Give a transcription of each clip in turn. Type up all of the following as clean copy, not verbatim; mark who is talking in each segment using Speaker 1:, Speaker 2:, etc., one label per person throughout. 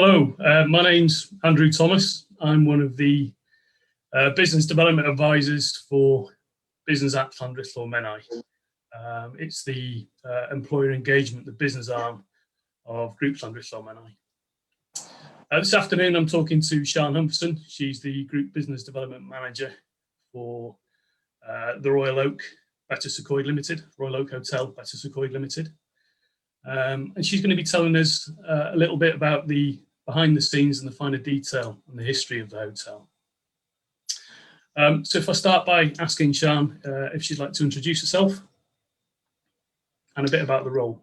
Speaker 1: Hello, my name's Andrew Thomas. I'm one of the business development advisors for Business at LlandrilloMenai. It's the employer engagement, the business arm of Group LlandrilloMenai. This afternoon, I'm talking to Sian Humpherson. She's the Group Business Development Manager for the Royal Oak Betws-y-Coed Limited, Royal Oak Hotel Betws-y-Coed Limited. And she's going to be telling us a little bit about the behind the scenes and the finer detail and the history of the hotel. So if I start by asking Sian if she'd like to introduce herself and a bit about the role.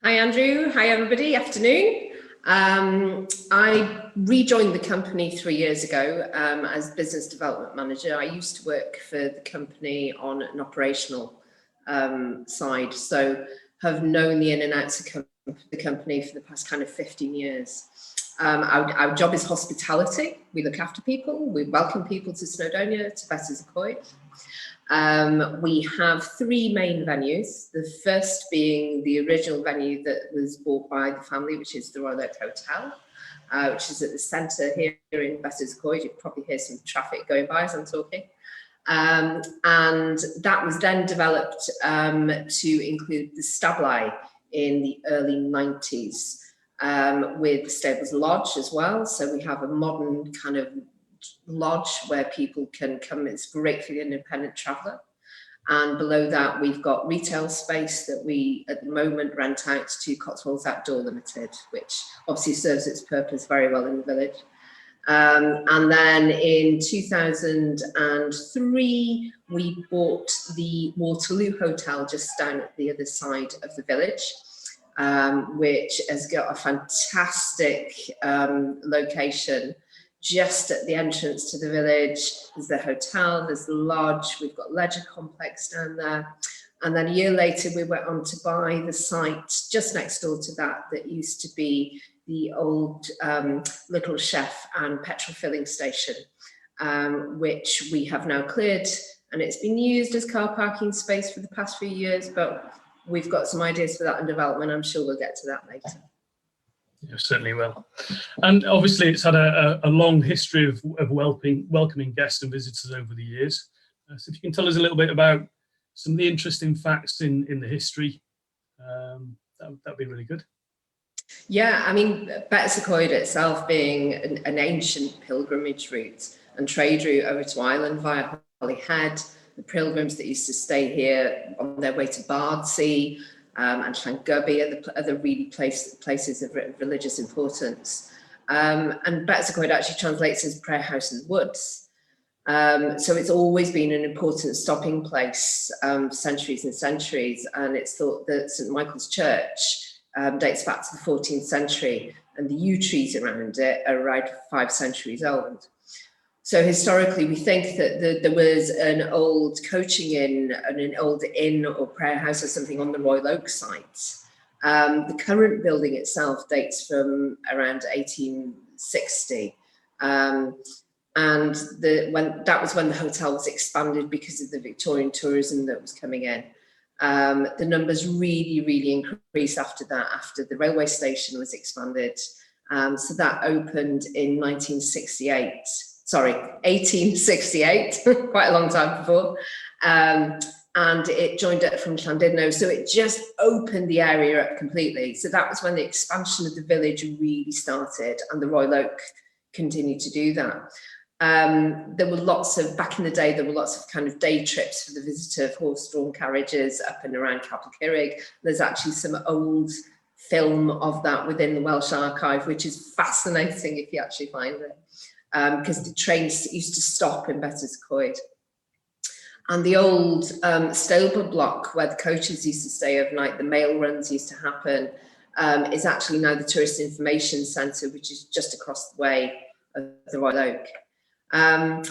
Speaker 2: Hi Andrew, hi everybody, afternoon. I rejoined the company 3 years ago as Business Development Manager. I used to work for the company on an operational side, so have known the in and outs of the company for the past kind of 15 years. Our job is hospitality. We look after people. We welcome people to Snowdonia, to Betws-y-Coed. We have three main venues. The first being the original venue that was bought by the family, which is the Royal Oak Hotel, which is at the centre here in Betws-y-Coed. You probably hear some traffic going by as I'm talking. And that was then developed to include the Stabli in the early 90s. With the Stables Lodge as well. So we have a modern kind of lodge where people can come. It's great for the independent traveller. And below that, we've got retail space that we, at the moment, rent out to Cotswolds Outdoor Limited, which obviously serves its purpose very well in the village. And then in 2003, we bought the Waterloo Hotel just down at the other side of the village. Which has got a fantastic location just at the entrance to the village. There's the hotel, there's the lodge, we've got leisure complex down there. And then a year later, we went on to buy the site just next door to that used to be the old Little Chef and petrol filling station, which we have now cleared. And it's been used as car parking space for the past few years, but we've got some ideas for that in development. I'm sure we'll get to that later.
Speaker 1: Yeah, certainly will. And obviously it's had a long history of welcoming guests and visitors over the years. So if you can tell us a little bit about some of the interesting facts in the history, that'd be really good.
Speaker 2: Yeah, I mean, Betws-y-Coed itself being an ancient pilgrimage route and trade route over to Ireland via Holyhead. The pilgrims that used to stay here on their way to Bardsey and Llangubbi are the really places of religious importance. And Betws-y-Coed actually translates as prayer house in the woods. So it's always been an important stopping place, centuries and centuries. And it's thought that St. Michael's Church dates back to the 14th century, and the yew trees around it are around 5 centuries old. So historically, we think that there was an old coaching inn and an old inn or prayer house or something on the Royal Oak site. The current building itself dates from around 1860. And that was when the hotel was expanded because of the Victorian tourism that was coming in. The numbers really increased after that, after the railway station was expanded. So that opened in 1868, quite a long time before. And it joined up from Llandrillo. So it just opened the area up completely. So that was when the expansion of the village really started, and the Royal Oak continued to do that. There were back in the day, there were lots of kind of day trips for the visitor, horse-drawn carriages up and around Capel Curig. There's actually some old film of that within the Welsh Archive, which is fascinating if you actually find it. Because the trains used to stop in Betws-y-Coed. And the old stable block where the coaches used to stay overnight, the mail runs used to happen, is actually now the Tourist Information Centre, which is just across the way of the Royal Oak. And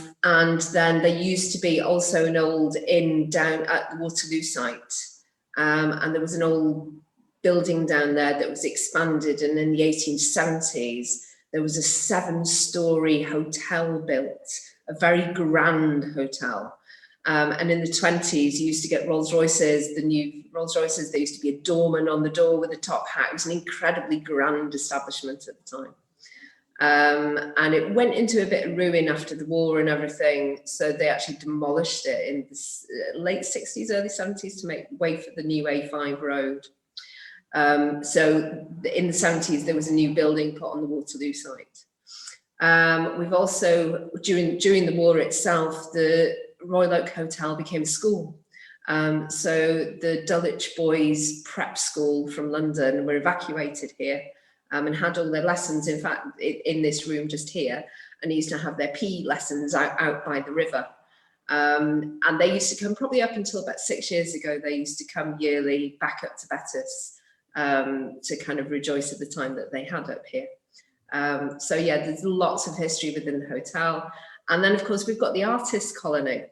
Speaker 2: then there used to be also an old inn down at the Waterloo site. And there was an old building down there that was expanded, and in the 1870s, there was a 7-storey hotel built, a very grand hotel. And in the 20s, you used to get Rolls Royces, the new Rolls Royces. There used to be a doorman on the door with a top hat. It was an incredibly grand establishment at the time. And it went into a bit of ruin after the war and everything. So they actually demolished it in the late 60s, early 70s to make way for the new A5 road. So in the 70s, there was a new building put on the Waterloo site. We've also, during the war itself, the Royal Oak Hotel became a school. So the Dulwich Boys Prep School from London were evacuated here and had all their lessons, in fact, in this room just here, and used to have their PE lessons out by the river. And they used to come probably up until about 6 years ago. They used to come yearly back up to Betws to kind of rejoice at the time that they had up here. So yeah, there's lots of history within the hotel. And then of course we've got the artist colony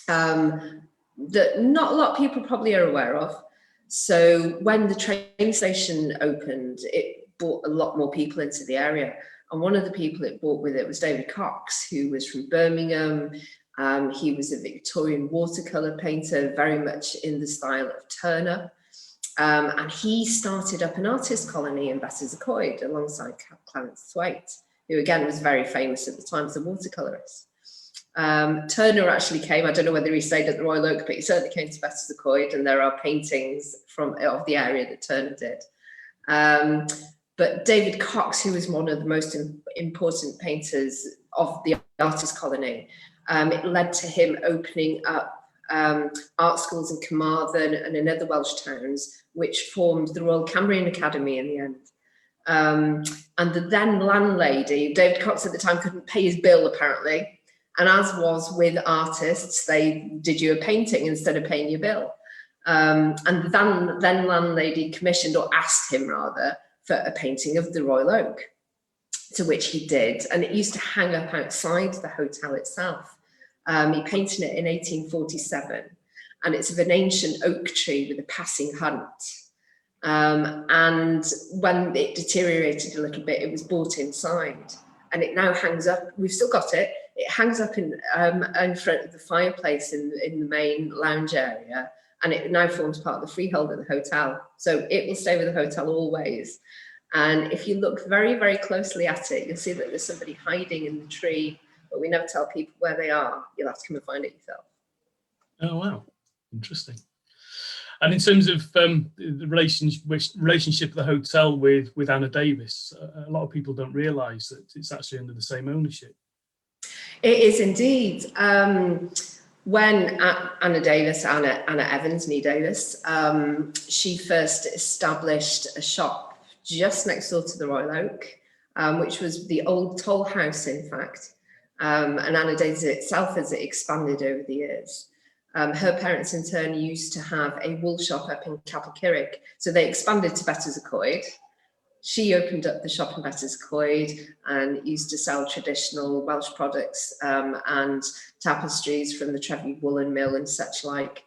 Speaker 2: that not a lot of people probably are aware of. So when the train station opened, it brought a lot more people into the area. And one of the people it brought with it was David Cox, who was from Birmingham. He was a Victorian watercolour painter, very much in the style of Turner. And he started up an artist colony in Betws-y-Coed alongside Clarence Thwaite, who again was very famous at the time as a watercolourist. Turner actually came, I don't know whether he stayed at the Royal Oak, but he certainly came to Betws-y-Coed, and there are paintings of the area that Turner did. But David Cox, who was one of the most important painters of the artist colony, it led to him opening up art schools in Carmarthen and in other Welsh towns, which formed the Royal Cambrian Academy in the end. And the then landlady, David Cox at the time couldn't pay his bill apparently, and as was with artists, they did you a painting instead of paying your bill. And the then landlady commissioned, or asked him rather, for a painting of the Royal Oak, to which he did, and it used to hang up outside the hotel itself. He painted it in 1847, and it's of an ancient oak tree with a passing hunt. And when it deteriorated a little bit, it was brought inside, and it now hangs up. We've still got it. It hangs up in front of the fireplace in the main lounge area, and it now forms part of the freehold of the hotel. So it will stay with the hotel always. And if you look very, very closely at it, you'll see that there's somebody hiding in the tree, but we never tell people where they are. You'll have to come and find it yourself.
Speaker 1: Oh, wow. Interesting. And in terms of the relationship of the hotel with Anna Davis, a lot of people don't realise that it's actually under the same ownership.
Speaker 2: It is indeed. When Anna Evans, Nee Davis, she first established a shop just next door to the Royal Oak, which was the old toll house, in fact. And Anna Davis itself has expanded over the years. Her parents, in turn, used to have a wool shop up in Capel-Curig, so they expanded to Betws-y-Coed. She opened up the shop in Betws-y-Coed and used to sell traditional Welsh products and tapestries from the Trevi Woolen Mill and such like.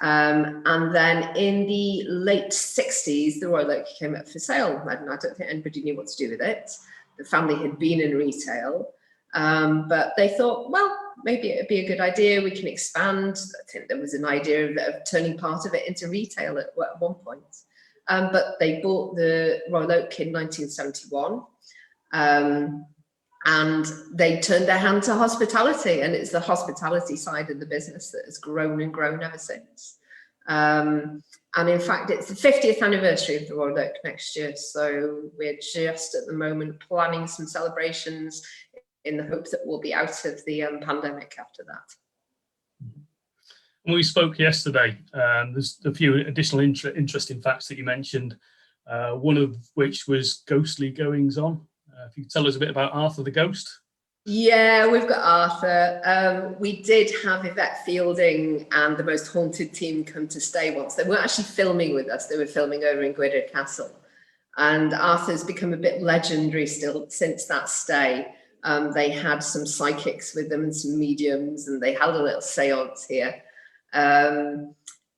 Speaker 2: And then in the late 60s, the Royal Oak came up for sale, and I don't think anybody knew what to do with it. The family had been in retail, but they thought, well, maybe it'd be a good idea, we can expand. I think there was an idea of turning part of it into retail at one point. But they bought the Royal Oak in 1971, and they turned their hand to hospitality, and it's the hospitality side of the business that has grown and grown ever since. And in fact, it's the 50th anniversary of the Royal Oak next year, so we're just at the moment planning some celebrations in the hope that we'll be out of the pandemic after that.
Speaker 1: When we spoke yesterday, there's a few additional interesting facts that you mentioned, one of which was ghostly goings on. If you could tell us a bit about Arthur the Ghost.
Speaker 2: Yeah, we've got Arthur. We did have Yvette Fielding and the Most Haunted team come to stay once. They weren't actually filming with us, they were filming over in Gwydr Castle. And Arthur's become a bit legendary still since that stay. They had some psychics with them and some mediums, and they held a little seance here.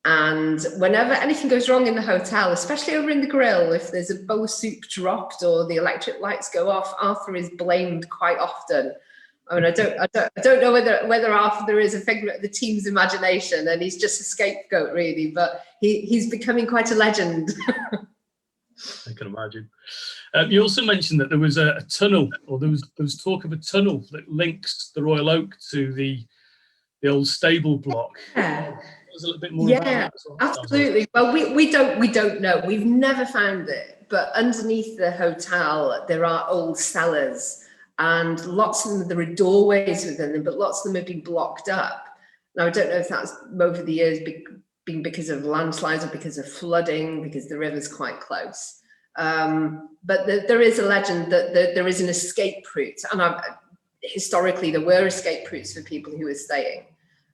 Speaker 2: And whenever anything goes wrong in the hotel, especially over in the grill, if there's a bowl of soup dropped or the electric lights go off, Arthur is blamed quite often. I mean, I don't know whether Arthur is a figment of the team's imagination and he's just a scapegoat, really, but he's becoming quite a legend.
Speaker 1: I can imagine. You also mentioned that there was a tunnel, or there was talk of a tunnel that links the Royal Oak to the old stable block.
Speaker 2: Yeah.
Speaker 1: There's a little bit more about that as well.
Speaker 2: Absolutely. Well, we don't know. We've never found it, but underneath the hotel there are old cellars, and lots of them, there are doorways within them, but lots of them have been blocked up. Now, I don't know if that's over the years been because of landslides or because of flooding, because the river's quite close. But there is a legend that there is an escape route, and historically there were escape routes for people who were staying.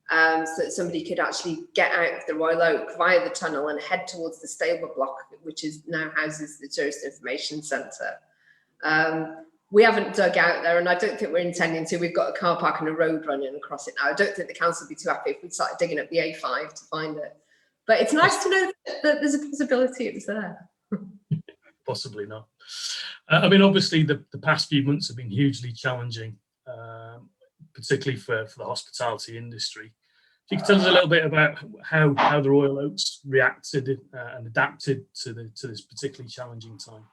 Speaker 2: So that somebody could actually get out of the Royal Oak via the tunnel and head towards the stable block, which is now houses the Tourist Information Centre. We haven't dug out there, and I don't think we're intending to. We've got a car park and a road running across it now. I don't think the council would be too happy if we started digging up the A5 to find it. But it's nice to know that there's a possibility it was there.
Speaker 1: Possibly not. I mean, obviously, the past few months have been hugely challenging, particularly for the hospitality industry. If you could tell us a little bit about how the Royal Oaks reacted and adapted to this particularly challenging time.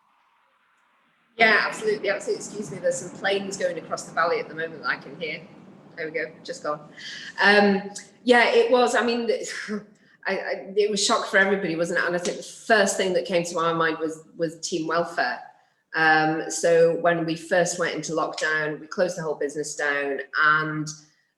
Speaker 2: Yeah, absolutely. Excuse me, there's some planes going across the valley at the moment that I can hear. There we go, just gone. Yeah, it was, I mean, it was shock for everybody, wasn't it? And I think the first thing that came to our mind was team welfare. So when we first went into lockdown, we closed the whole business down, and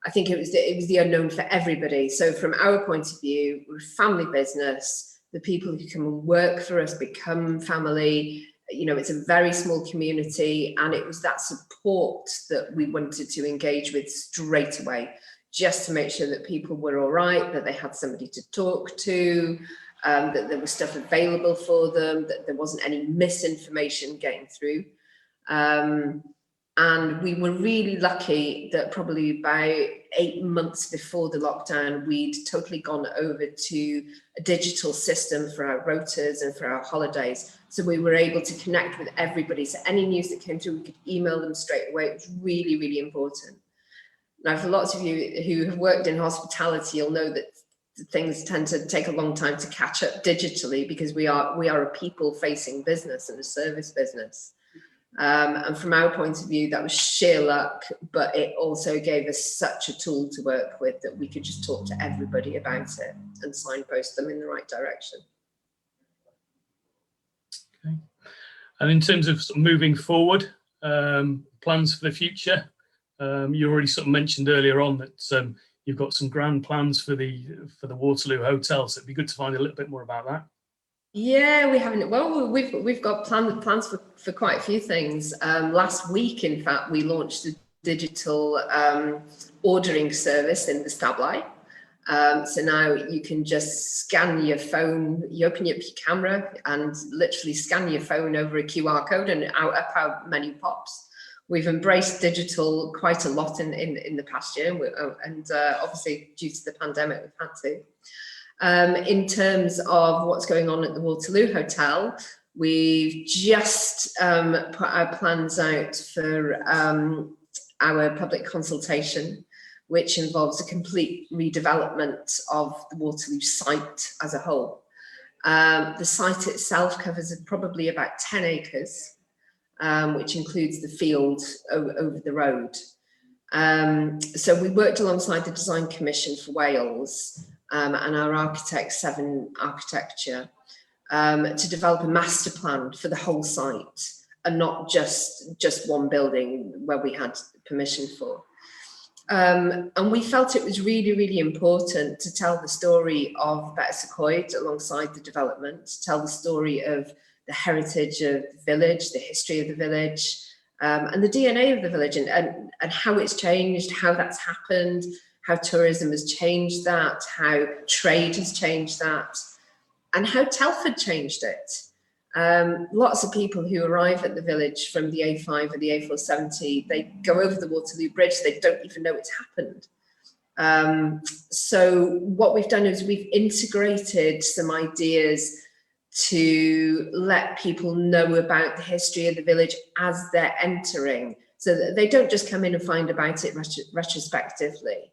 Speaker 2: I think it was the unknown for everybody. So from our point of view, we're a family business. The people who come and work for us become family. You know, it's a very small community, and it was that support that we wanted to engage with straight away, just to make sure that people were all right, that they had somebody to talk to, that there was stuff available for them, that there wasn't any misinformation getting through. And we were really lucky that probably about 8 months before the lockdown, we'd totally gone over to a digital system for our rotas and for our holidays. So we were able to connect with everybody. So any news that came through, we could email them straight away. It was really, really important. Now, for lots of you who have worked in hospitality, you'll know that things tend to take a long time to catch up digitally, because we are a people-facing business and a service business. And from our point of view, that was sheer luck, but it also gave us such a tool to work with that we could just talk to everybody about it and signpost them in the right direction.
Speaker 1: Okay. And in terms of moving forward, plans for the future, you already sort of mentioned earlier on that you've got some grand plans for the Waterloo Hotel, so it'd be good to find a little bit more about that.
Speaker 2: Yeah, we haven't. Well, we've got plans for quite a few things. Last week, in fact, we launched a digital ordering service in the Stabli. So now you can just scan your phone. You open up your camera and literally scan your phone over a QR code, and up our menu pops. We've embraced digital quite a lot in the past year, and obviously due to the pandemic, we've had to. In terms of what's going on at the Waterloo Hotel, we've just put our plans out for our public consultation, which involves a complete redevelopment of the Waterloo site as a whole. The site itself covers probably about 10 acres, which includes the field over the road. So we worked alongside the Design Commission for Wales and our architect, Seven Architecture, to develop a master plan for the whole site, and not just one building where we had permission for. And we felt it was really, really important to tell the story of Betws-y-Coed alongside the development, to tell the story of the heritage of the village, the history of the village, and the DNA of the village, and how it's changed, how that's happened, how tourism has changed that, how trade has changed that, and how Telford changed it. Lots of people who arrive at the village from the A5 or the A470, they go over the Waterloo Bridge, they don't even know it's happened. So what we've done is we've integrated some ideas to let people know about the history of the village as they're entering, so that they don't just come in and find about it retrospectively.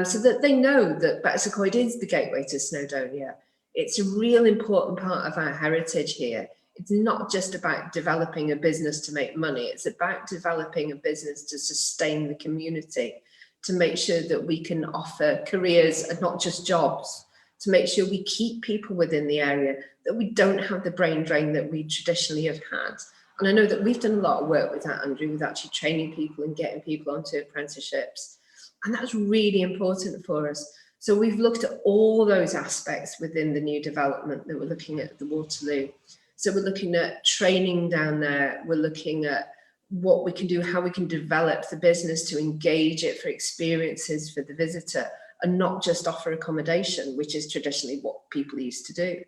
Speaker 2: So that they know that Betws-y-Coed is the gateway to Snowdonia. It's a real important part of our heritage here. it's not just about developing a business to make money. It's about developing a business to sustain the community, to make sure that we can offer careers and not just jobs, to make sure we keep people within the area, that we don't have the brain drain that we traditionally have had. And I know that we've done a lot of work with that, Andrew, with actually training people and getting people onto apprenticeships. And that's really important for us. So we've looked at all those aspects within the new development that we're looking at the Waterloo. So we're looking at training down there. We're looking at what we can do, how we can develop the business to engage it for experiences for the visitor and not just offer accommodation, which is traditionally what people used to do.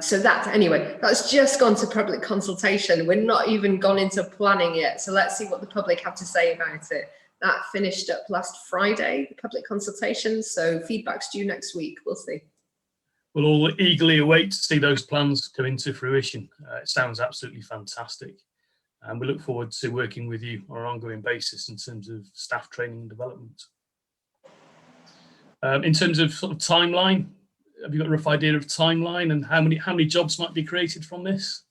Speaker 2: So that's just gone to public consultation. We're not even gone into planning yet. So let's see what the public have to say about it. That finished up last Friday, the public consultation. So feedback's due next week. We'll see.
Speaker 1: We'll all eagerly await to see those plans come into fruition. It sounds absolutely fantastic. And we look forward to working with you on an ongoing basis in terms of staff training and development. In terms of sort of timeline, have you got a rough idea of timeline and how many jobs might be created from this?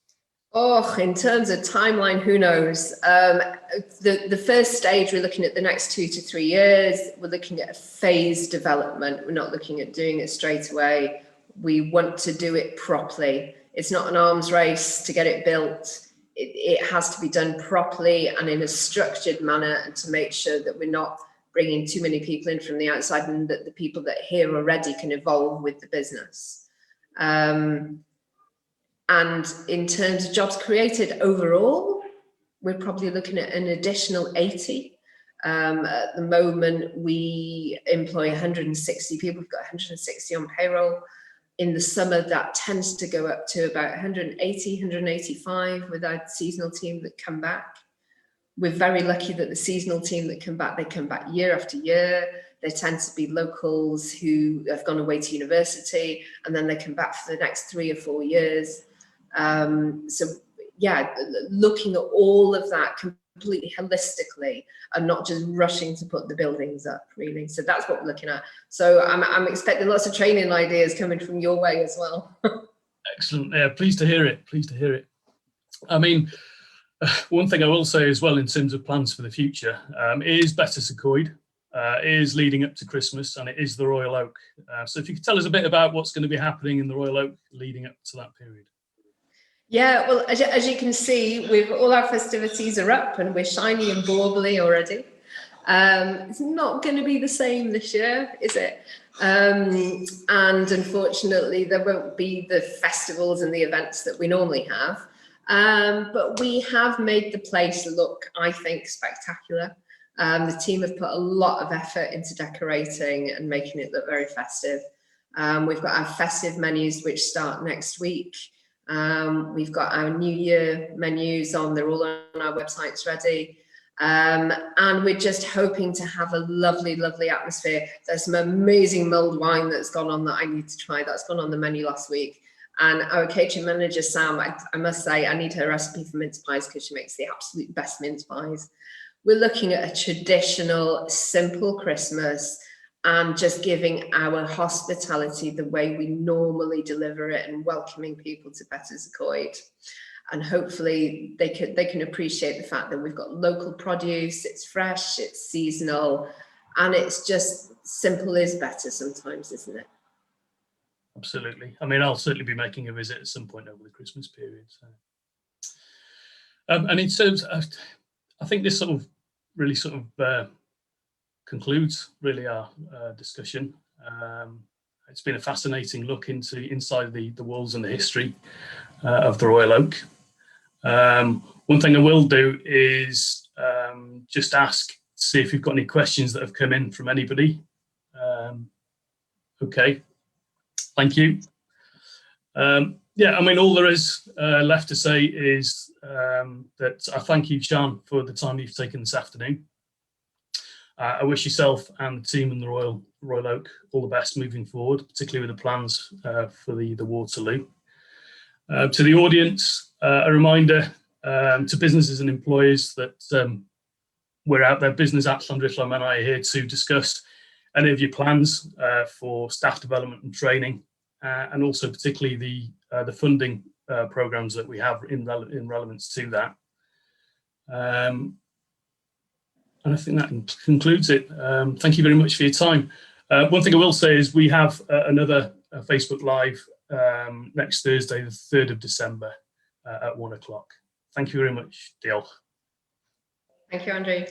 Speaker 2: Oh, in terms of timeline, who knows? The first stage, we're looking at the next 2 to 3 years. We're looking at a phased development. We're not looking at doing it straight away. We want to do it properly. It's not an arms race to get it built. It has to be done properly and in a structured manner, and to make sure that we're not bringing too many people in from the outside, and that the people that are here already can evolve with the business. And in terms of jobs created overall, we're probably looking at an additional 80. At the moment, we employ 160 people. We've got 160 on payroll. In the summer, that tends to go up to about 180, 185 with our seasonal team that come back. We're very lucky that the seasonal team that come back, they come back year after year. They tend to be locals who have gone away to university, and then they come back for the next 3 or 4 years. So yeah, looking at all of that completely holistically and not just rushing to put the buildings up, really. So that's what we're looking at. So I'm expecting lots of training ideas coming from your way as well.
Speaker 1: Excellent. Yeah, pleased to hear it. Pleased to hear it. I mean, one thing I will say as well in terms of plans for the future, it is Betws-y-Coed, it is leading up to Christmas, and it is the Royal Oak. So if you could tell us a bit about what's going to be happening in the Royal Oak leading up to that period.
Speaker 2: Yeah, well, as you can see, all our festivities are up and we're shiny and bauble-y already. It's not going to be the same this year, is it? And unfortunately, there won't be the festivals and the events that we normally have. But we have made the place look, I think, spectacular. The team have put a lot of effort into decorating and making it look very festive. We've got our festive menus, which start next week. We've got our New Year menus on, they're all on our websites ready. And we're just hoping to have a lovely, lovely atmosphere. There's some amazing mulled wine that's gone on that I need to try. That's gone on the menu last week. And our catering manager, Sam, I must say, I need her recipe for mince pies because she makes the absolute best mince pies. We're looking at a traditional, simple Christmas and just giving our hospitality the way we normally deliver it and welcoming people to Betws-y-Coed. And hopefully they can appreciate the fact that we've got local produce, it's fresh, it's seasonal, and it's just simple is better sometimes, isn't it?
Speaker 1: Absolutely. I mean, I'll certainly be making a visit at some point over the Christmas period. So. And in terms of, I think this really concludes really our discussion. It's been a fascinating look inside the walls and the history of the Royal Oak. One thing I will do is just see if you've got any questions that have come in from anybody. Okay, thank you. Yeah, I mean, all there is left to say is that I thank you, Sian, for the time you've taken this afternoon. I wish yourself and the team in the Royal Oak all the best moving forward, particularly with the plans for the Waterloo. To the audience, a reminder to businesses and employers that we're out there, Business at LlandrilloMenai, here to discuss any of your plans for staff development and training, and also particularly the funding programs that we have in relevance to that. And I think that concludes it. Thank you very much for your time. One thing I will say is we have another Facebook Live next Thursday, the 3rd of December at 1 o'clock. Thank you very much, Diolch.
Speaker 2: Thank you, Andrew.